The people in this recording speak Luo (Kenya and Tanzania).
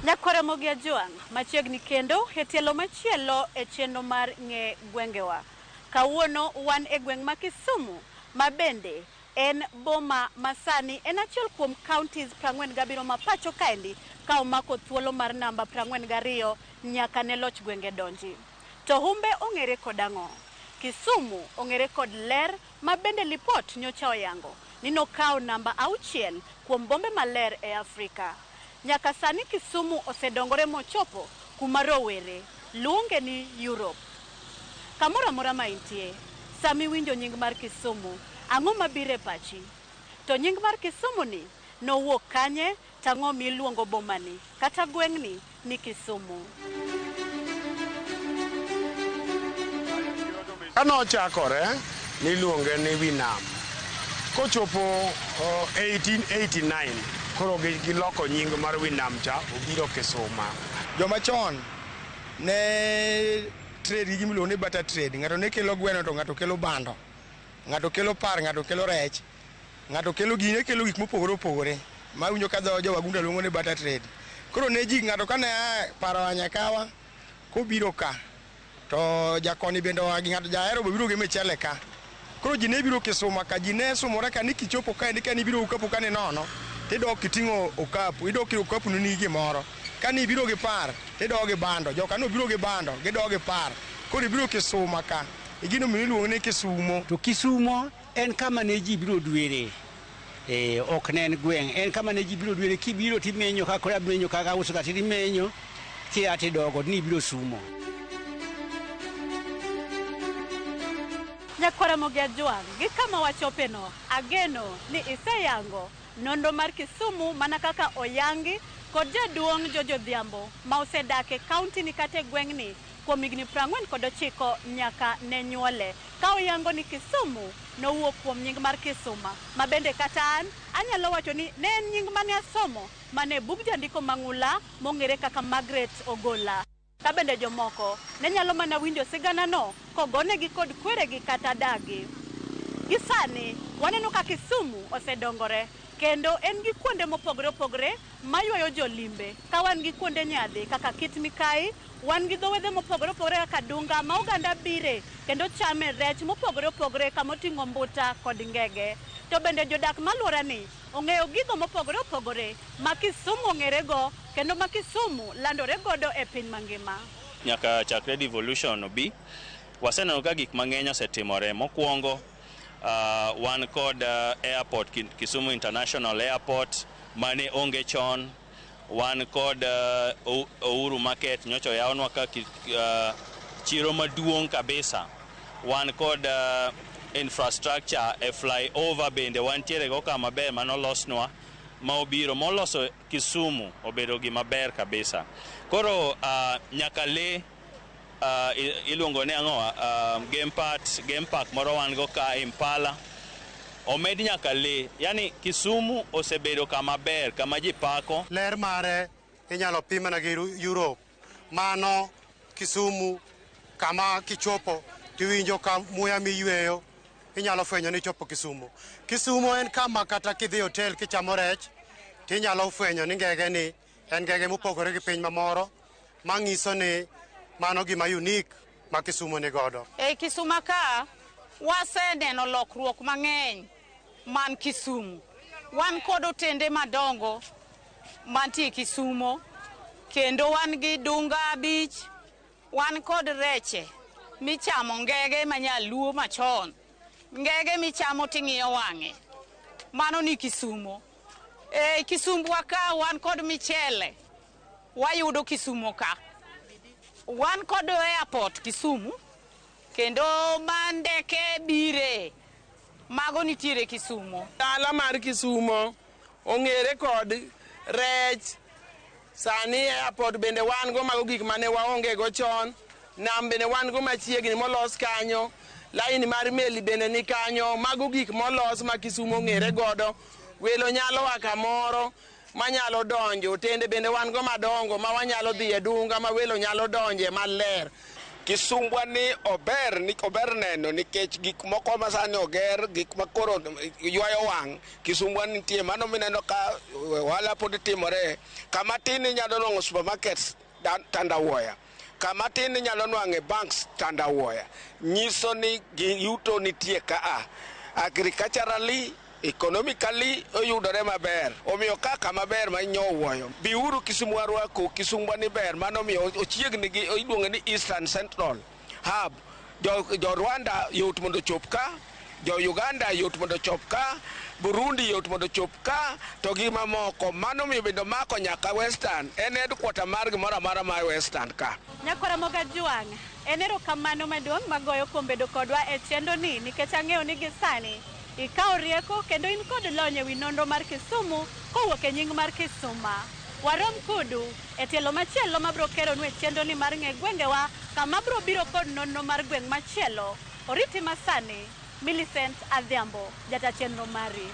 Ramogi machiegni kendo e tielo machielo e chenro mar ng'e gwengewa. Kawuono wan e gweng' ma Kisumu, ma bende en boma masani en achiel kuom counties 47 ma pacho kaendi ka omako thuolo mar namba 42 nyaka ne loch gwenge donji. To humbe ong'ere kod ang'o? Kisumu ong'ere kod ler ma bende lipot nyocha oyango ni nokawo namba 6 kuom bombe maler e Afrika. Nyaka sani Kisumu osedongore mochopo kuma rowere luonge ni Europe. Kamoro amora ma intie, sami winjo nying mar Kisumu, ang'o mabiro e pachi? To nying mar Kisumu ni nowuok kanye, tang'o miluongo bomani kata gweng'ni ni Kisumu. Kano ochakore niluonge ni Winam. Kochopo 1889 koro giloko nying mar Winam cha obiro Kisumu. Joma chon ne trade gi miluongo ni barter trade. Ng'ato ne kelo gweno to ng'ato kelo bando. Ng'ato kelo par, ng'ato kelo rech. Ng'ato kelo gik mopogore opogore. Ma winjo ka jo wagunda luongo ni barter trade. Koro ne ji ng'ato kane paro anyakawa kobiro ka to jakoni bende gi ng'ato jahero biro gi michele ka. Koro ji ne biro Kisumu ka ji ne sumore ka ni kichopo ka ni biro okapu ka ni nono. Tidok kiting'o okapu, idok ki okapu ni gimoro. Kani biro gi par, tidok gi bando. Joka no biro gi bando, gidok gi par. Koro biro Kisumu ka. Igino miluongo ni Kisumu. To Kisumu en kama ne ji biro dwere. Ok ne en gweng', en kama ne ji biro dwere kibiro timenyo ka kora menyo kaka uso ka timenyo ti ati dogo ni biro sumo. Ramogi gi kama wachopeno, ageno ni iseyango nondo mar Kisumu mana kaka oyangi kod jaduong' Jojo Dhiambo ma osedake kaunti ni kate gweng'ni kuom higni 49 nyaka ne nyuole. Ka oyango ni Kisumu nowuok kuom nying mar Kisuma, ma bende kata an anyalo wacho ni ne en nying mane asomo mane bug jandiko mang'ula mong'ere kaka Margaret Ogola. Ka bende jomoko ne nyalo mana winjo sigana no kogonegi kod kweregi kata dagi. Gisani waneno ka Kisumu osedongore kendo en gi kuonde mopogore opogore mayuayo jolimbe. Ka wan gi kuonde nyadhi kaka Kit Mikai, wan gi dhowedhe mopogore opogore kaka Dunga ma oganda bire kendo chame rech mopogore opogore kamoting'o mbuta kod ngege. To bende jodak maluora ni ong'eyo gigo mopogore opogore ma Kisumu ong'ere go kendo ma Kisumu landore godo e piny mangima. Nyaka chakre devolution obi, waseneno ka gik mang'eny osetimore. Mokwongo wan kod airport, Kisumu International Airport mane onge chon. Wan kod Uhuru Market nyocha oyawnwa ka chiro maduong' kabisa. Wan kod infrastructure e flyover bende wantiere go kama ber manolosnwa ma obiro moloso Kisumu obedo gima ber kabisa. Koro nyaka le iluongo ni ang'o game park moro wan go ka Impala omed nyaka le. Yani Kisumu osebedo kama ber, kama ji pako. Ler mare inyalo pimana gi Europe. Mano Kisumu kama kichopo tiwinjo ka muya miyweyo inyalo fwenyo ni chopo Kisumu. Kisumu en kama kata kidhi hotel kichamo rech tinyalo fwenyo ni ngege ni en ngege mopogore gi piny mamoro mang'iso ni mano gima unique ma Kisumu ni godo. Kisumu ka waseneno lokruok mang'eny man Kisumu. Wan kod otende madongo mantie Kisumu kendo wan gi Dunga Beach, wan kod reche michamo ngege manyaluo machon. Ngege michamo ting'iyo wang'e. Mano ni Kisumu. Kisumu ka wan kod michele. Wayudo Kisumu ka. Wan kod airport Kisumu kendo mandeke bire mago nitiere Kisumu. Dala mar Kisumu ong'ere kod rech. Sani airport bende wan go mago gik mane waonge go chon. Nam bende wan go machiegni molos kanyo. Laini mar meli bende ni kanyo. Mago gik molos ma Kisumu ong'ere godo. Welo nyalo wa kamoro manyalo donjo. Otende bende wan go madongo ma wanyalo dhi e Dunga ma welo nyalo donje maler. Kisumbwa ni ober neno nikech gik moko ma sani oger, gik makoro ywayo wang'. Kisumbwa nitie mano mineno ka wala pod timore. Kama tin inyalo nwang'o supermarkets Tandawuoya. Kama tin inyalo nwang'e banks Tandawuoya. Nyiso ni yuto nitie kaa. Agriculturally, economically oyudore maber. Omiyo kaka maber ma nyowuoyo. Biuru Kisumu arwako, Kisumbwa ni ber, mano miyo ochiegni gi iluongo ni Eastern Central Hub. Jo Rwanda yot mondo chop ka, jo Uganda yot mondo chop ka, Burundi yot mondo chop ka, to gi mamoko. Mano miyo bendo mako nyaka Western. En headquarter mar gimoro amora ma Western ka. Nyakora Moga Juang, en erokamano maduong' magoyo kuom bedo kodwa e chendo ni nikech ang'eyo ni gisani ikawo rieko kendo in kod lony e wi nonro mar Kisumu kowuok e nying mar Kisuma. Warom kudu e tielo machielo mabro keronu e chendo ni mar ng'e gwengewa kama bro biro kod nonro mar gweng' machielo. Oriti masani, Millicent Adhiambo, jata chenro mari.